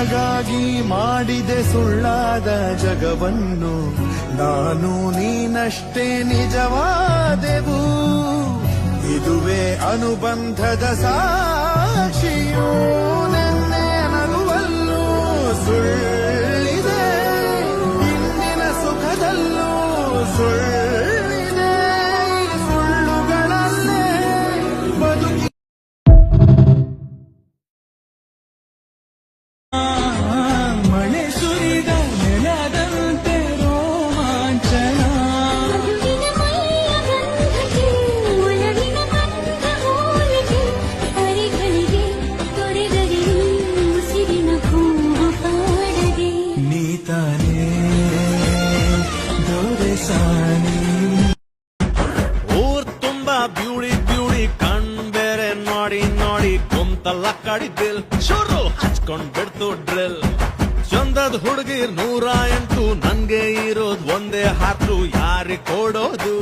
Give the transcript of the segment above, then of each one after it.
ನಿನಗಾಗಿ ಮಾಡಿದೆ ಸುಳ್ಳಾದ ಜಗವನ್ನು ನಾನು ನೀನಷ್ಟೇ ನಿಜವಾದೆವು ಇದುವೇ ಅನುಬಂಧದ ಸಾಕ್ಷಿಯೂ ನೆನ್ನೆ ನಗುವಲ್ಲೂ ಸುಳ್ಳಿದೆ ಇಂದಿನ ಸುಖದಲ್ಲೂ ಸುಳ್ಳಿದೆ ಸುಳ್ಳುಗಳಲ್ಲೇ ಬದುಕಿ ಮಳೆ ಸುರಿದ ನೆಲದಂತೆ ರೋಮಾಂಚನ ನೀತಾನೇ ದೊರೆಸಾನಿ ಊರ್ ತುಂಬಾ ಬ್ಯೂಟಿ ಬ್ಯೂಟಿ ಕಣ್ಬೇರೆ ನೋಡಿ ನೋಡಿ ಕುಂತಲ್ಲ ಕಡಿದಿಲ್ ಶುರು ಹಚ್ಕೊಂಡ್ ಬಿಡ್ತು ಡ್ರಿಲ್ ಚಂದದ್ ಹುಡುಗಿ 108 ನನ್ಗೆ ಇರೋದ್ ಒಂದೇ ಹಾತು ಯಾರಿಗ್ ಕೊಡೋದು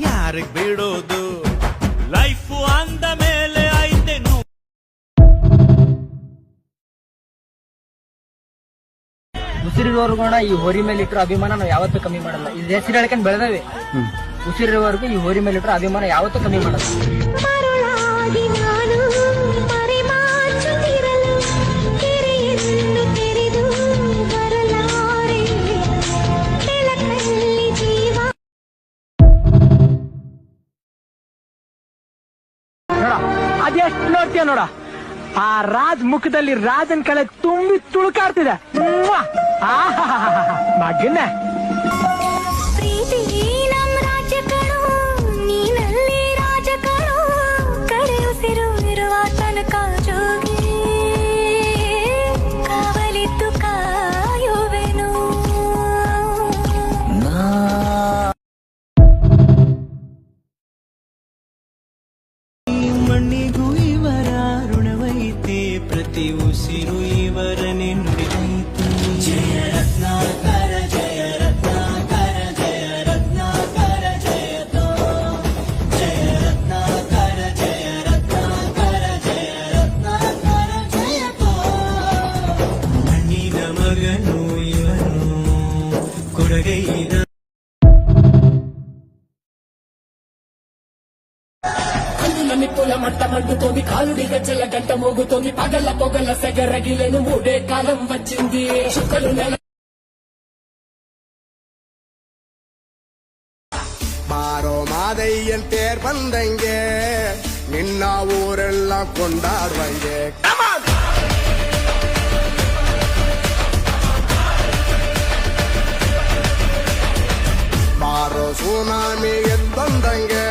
ಯಾರಿಗ್ ಬಿಡೋದು ಲೈಫು ಅಂದ ಮೇಲೆ ಐತೆ ಉಸಿರಿರುವವರೆಗೂ ಈ ಹೋರಿ ಮೇಲೆ ಇಟ್ಟರು ಅಭಿಮಾನ ನಾವು ಯಾವತ್ತೂ ಕಮ್ಮಿ ಮಾಡಲ್ಲ. ಇದು ಹೆಸರು ಹೇಳ್ಕೊಂಡು ಬೆಳೆದವೆ. ಉಸಿರಿರುವವರೆಗೂ ಈ ಹೋರಿ ಮೇಲೆ ಇಟ್ಟರು ಅಭಿಮಾನ ಯಾವತ್ತೂ ಕಮ್ಮಿ ಮಾಡಲ್ಲ. ಅದೆಷ್ಟು ನೋಡ್ತೀಯ ನೋಡ, ಆ ರಾಜ್ ಮುಖದಲ್ಲಿ ರಾಜನ್ ಕಳೆ ತುಂಬಿ ತುಳುಕಾಡ್ತಿದೆ. ಮಗನ್ನ ಪ್ರೀತಿ ನಮ್ ರಾಜಕರು, ನೀನಲ್ಲಿ ರಾಜಕರು, ಕಡೆ ಉಸಿರು ಇರುವ ತನಕ ಜೋಗಿ ಕಾವಲಿದ್ದು ಕಾಯುವೆನು. ಮಣ್ಣಿಗೂ ಇವರ ಋಣವೈತೆ ಪ್ರತಿ ಉಸಿರು ಇವರನೆ ನುಡಿದೈತೆ. ಜಯ ರತ್ನಾಕರ ಜಯ ರತ್ನಾಕರ ಜಯ ರತ್ನಾಕರ ಜಯತೋ ಜಯ ರತ್ನಾಕರ ಜಯ ರತ್ನಾಕರ ಜಯ ರತ್ನಾಕರ ಜಯತೋ. ಮಣ್ಣಿನ ಮಗನು ಇವನು ಕೊಡಗೈದ నిప్పుల మట్ట మండుతోంది కాలుడి గజ్జల గంట మోగుతోంది పగల పొగల సెగరగిలను మూడే కాలం వచ్చింది చుక్కలు నెల ಬಾರೋ ಮಾದಯ್ಯನ್ ತೇರ್ ಬಂದಂಗೆ ನಿನ್ನ ಊರೆಲ್ಲ ಕೊಂಡಾಡುವಂಗೆ. ಬಾರೋ ಸುನಾಮಿ ಎದ್ದಂದಂಗೆ.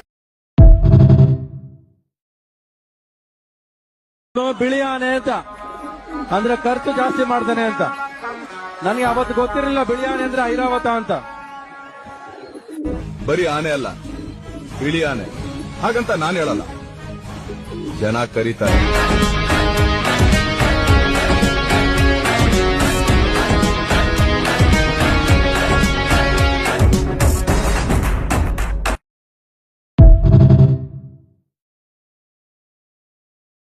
ಬಿಳಿ ಆನೆ ಅಂತ ಅಂದ್ರೆ ಖರ್ಚು ಜಾಸ್ತಿ ಮಾಡ್ತಾನೆ ಅಂತ. ನನಗೆ ಅವತ್ತು ಗೊತ್ತಿರಲಿಲ್ಲ ಬಿಳಿ ಆನೆ ಅಂದ್ರೆ ಐರಾವತ ಅಂತ. ಬರೀ ಆನೆ ಅಲ್ಲ, ಬಿಳಿ ಆನೆ ಹಾಗಂತ ನಾನು ಹೇಳಲ್ಲ, ಜನ ಕರೀತಾರೆ.